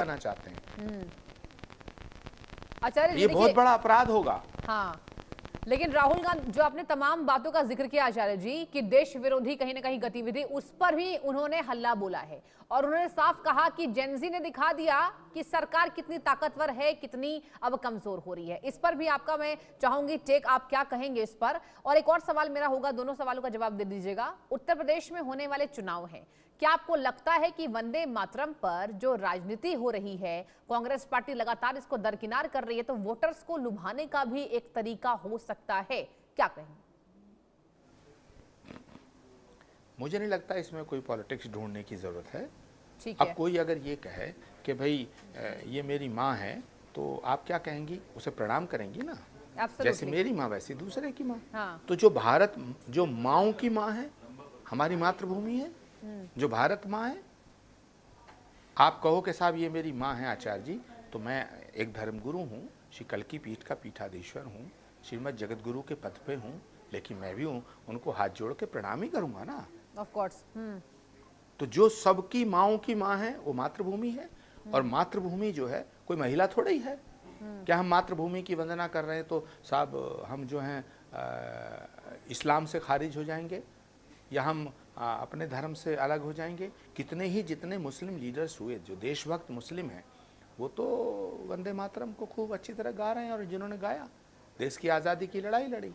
करना चाहते हैं। आचार्य ये बहुत बड़ा अपराध होगा। हाँ, लेकिन राहुल गांधी, जो आपने तमाम बातों का जिक्र किया आचार्य जी कि देश विरोधी कहीं ना कहीं गतिविधि, उस पर भी उन्होंने हल्ला बोला है और उन्होंने साफ कहा कि जेनजी ने दिखा दिया कि सरकार कितनी ताकतवर है, कितनी अब कमजोर हो रही है। इस पर भी आपका मैं चाहूंगी टेक, आप क्या कहेंगे इस पर। और एक और सवाल मेरा होगा, दोनों सवालों का जवाब दे दीजिएगा। उत्तर प्रदेश में होने वाले चुनाव हैं, क्या आपको लगता है कि वंदे मातरम पर जो राजनीति हो रही है, कांग्रेस पार्टी लगातार इसको दरकिनार कर रही है, तो वोटर्स को लुभाने का भी एक तरीका हो सकता है, क्या कहेंगे? मुझे नहीं लगता इसमें कोई पॉलिटिक्स ढूंढने की जरूरत है। ठीक अब है। कोई अगर ये कहे कि भाई ये मेरी माँ है, तो आप क्या कहेंगी? उसे प्रणाम करेंगी ना। जैसे मेरी माँ वैसी दूसरे की माँ। हाँ। तो जो भारत, जो माँओं की माँ है, हमारी मातृभूमि है, जो भारत माँ है, आप कहो कि साहब ये मेरी माँ है आचार्य जी, तो मैं एक धर्मगुरु हूँ, श्री कल्की पीठ का पीठाधीश्वर हूँ, श्रीमद जगत गुरु के पद पे हूँ, लेकिन मैं भी हूँ, उनको हाथ जोड़ के प्रणाम ही करूँगा ना। Of course. तो जो सबकी माँओं की माँ है वो मातृभूमि है, और मातृभूमि जो है कोई महिला थोड़ी है। क्या हम मातृभूमि की वंदना कर रहे हैं तो साहब हम जो हैं इस्लाम से खारिज हो जाएंगे, या हम अपने धर्म से अलग हो जाएंगे? कितने ही जितने मुस्लिम लीडर्स हुए जो देशभक्त मुस्लिम हैं, वो तो वंदे मातरम को खूब अच्छी तरह गा रहे हैं, और जिन्होंने गाया देश की आज़ादी की लड़ाई लड़ी।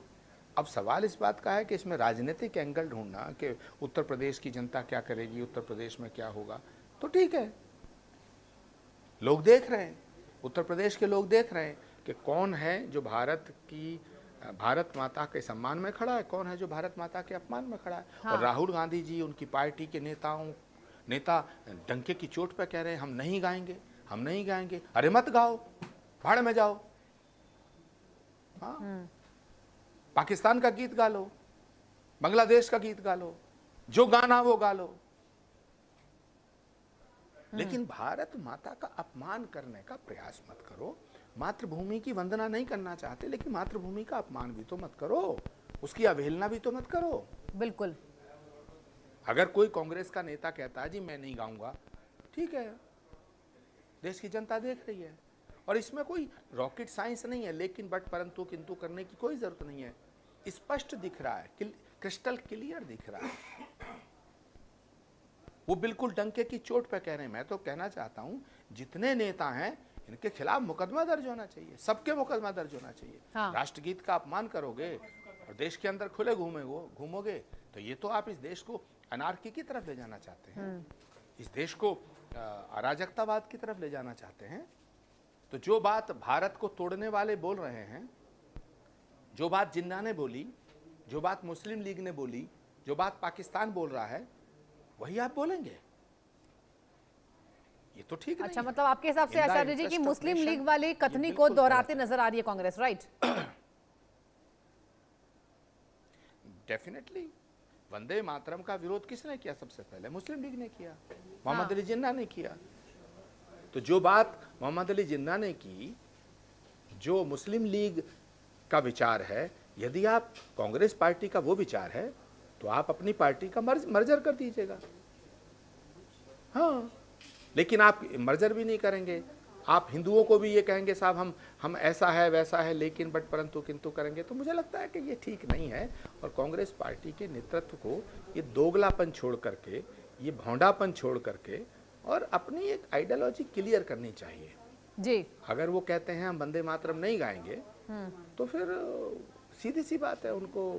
अब सवाल इस बात का है कि इसमें राजनीतिक एंगल ढूंढना कि उत्तर प्रदेश की जनता क्या करेगी, उत्तर प्रदेश में क्या होगा, तो ठीक है, लोग देख रहे हैं, उत्तर प्रदेश के लोग देख रहे हैं कि कौन है जो भारत माता के सम्मान में खड़ा है, कौन है जो भारत माता के अपमान में खड़ा है। हाँ। और राहुल गांधी जी, उनकी पार्टी के नेता डंके की चोट पर कह रहे हैं हम नहीं गाएंगे, हम नहीं गाएंगे। अरे मत गाओ, भाड़ में जाओ। हाँ, पाकिस्तान का गीत गा लो, बांग्लादेश का गीत गा लो, जो गाना वो गा लो, लेकिन भारत माता का अपमान करने का प्रयास मत करो। मातृभूमि की वंदना नहीं करना चाहते, लेकिन मातृभूमि का अपमान भी तो मत करो, उसकी अवहेलना भी तो मत करो। बिल्कुल। अगर कोई कांग्रेस का नेता कहता है जी मैं नहीं गाऊंगा, ठीक है, देश की जनता देख रही है, और इसमें कोई रॉकेट साइंस नहीं है, लेकिन परंतु किंतु करने की कोई जरूरत नहीं है। स्पष्ट दिख रहा है, क्रिस्टल क्लियर दिख रहा है, वो बिल्कुल डंके की चोट पे कह रहे हैं। मैं तो कहना चाहता हूं जितने नेता हैं इनके खिलाफ मुकदमा दर्ज होना चाहिए, सबके मुकदमा दर्ज होना चाहिए। हाँ। राष्ट्रगीत का अपमान करोगे और देश के अंदर खुले घूमोगे तो ये तो आप इस देश को अनार्की की तरफ ले जाना चाहते हैं, इस देश को अराजकतावाद की तरफ ले जाना चाहते हैं। तो जो बात भारत को तोड़ने वाले बोल रहे हैं, जो बात जिन्ना ने बोली, जो बात मुस्लिम लीग ने बोली, जो बात पाकिस्तान बोल रहा है, वही आप बोलेंगे? ये तो ठीक नहीं। अच्छा, मतलब आपके हिसाब से आचार्य जी की मुस्लिम लीग वाली कथनी को दोहराते नजर आ रही है कांग्रेस, राइट? डेफिनेटली। वंदे मातरम का विरोध किसने किया? सबसे पहले मुस्लिम लीग ने किया, मोहम्मद अली जिन्ना ने किया। तो जो बात मोहम्मद अली जिन्ना ने की, जो मुस्लिम लीग का विचार है, यदि आप कांग्रेस पार्टी का वो विचार है तो आप अपनी पार्टी का मर्जर कर दीजिएगा। हाँ, लेकिन आप मर्जर भी नहीं करेंगे, आप हिंदुओं को भी ये कहेंगे साहब हम ऐसा है वैसा है, लेकिन परंतु किंतु करेंगे, तो मुझे लगता है कि ये ठीक नहीं है। और कांग्रेस पार्टी के नेतृत्व को ये दोगलापन छोड़ करके, ये भौंडापन छोड़ करके, और अपनी एक आइडियोलॉजी क्लियर करनी चाहिए जी। अगर वो कहते हैं हम वंदे मातरम नहीं गाएंगे, तो फिर सीधी सी बात है, उनको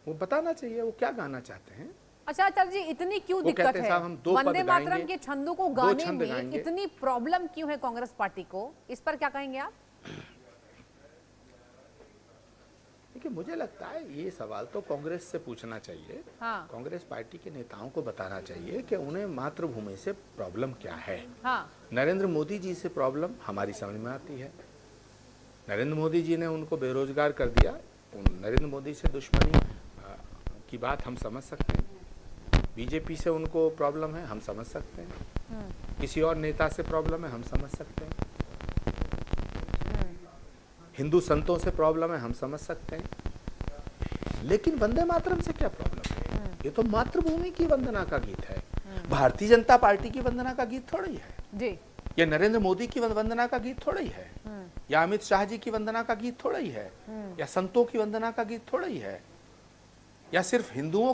वो बताना चाहिए वो क्या गाना चाहते हैं। अच्छा आचार्य जी, इतनी क्यों दिक्कत है वंदे मातरम के छंदों को गाने में? इतनी प्रॉब्लम क्यों है कांग्रेस पार्टी को? इस पर क्या कहेंगे आप? देखिए, मुझे लगता है ये सवाल तो कांग्रेस से पूछना चाहिए। हाँ। कांग्रेस पार्टी के नेताओं को बताना चाहिए कि उन्हें मातृभूमि से प्रॉब्लम क्या है। हाँ। नरेंद्र मोदी जी से प्रॉब्लम हमारी समझ में आती है, नरेंद्र मोदी जी ने उनको बेरोजगार कर दिया, नरेंद्र मोदी से दुश्मनी की बात हम समझ सकते हैं। बीजेपी से उनको प्रॉब्लम है, हम समझ सकते हैं। किसी और नेता से प्रॉब्लम है, हम समझ सकते हैं। हिंदू संतों से प्रॉब्लम है, हम समझ सकते हैं। लेकिन वंदे मातरम से क्या प्रॉब्लम है? ये तो मातृभूमि की वंदना का गीत है। भारतीय जनता पार्टी की वंदना का गीत थोड़ा ही है, जी। या नरेंद्र मोदी की वंदना का गीत थोड़ा ही है, या अमित शाह जी की वंदना का गीत थोड़ा ही है, या संतों की वंदना का गीत थोड़ा ही है, या सिर्फ हिंदुओं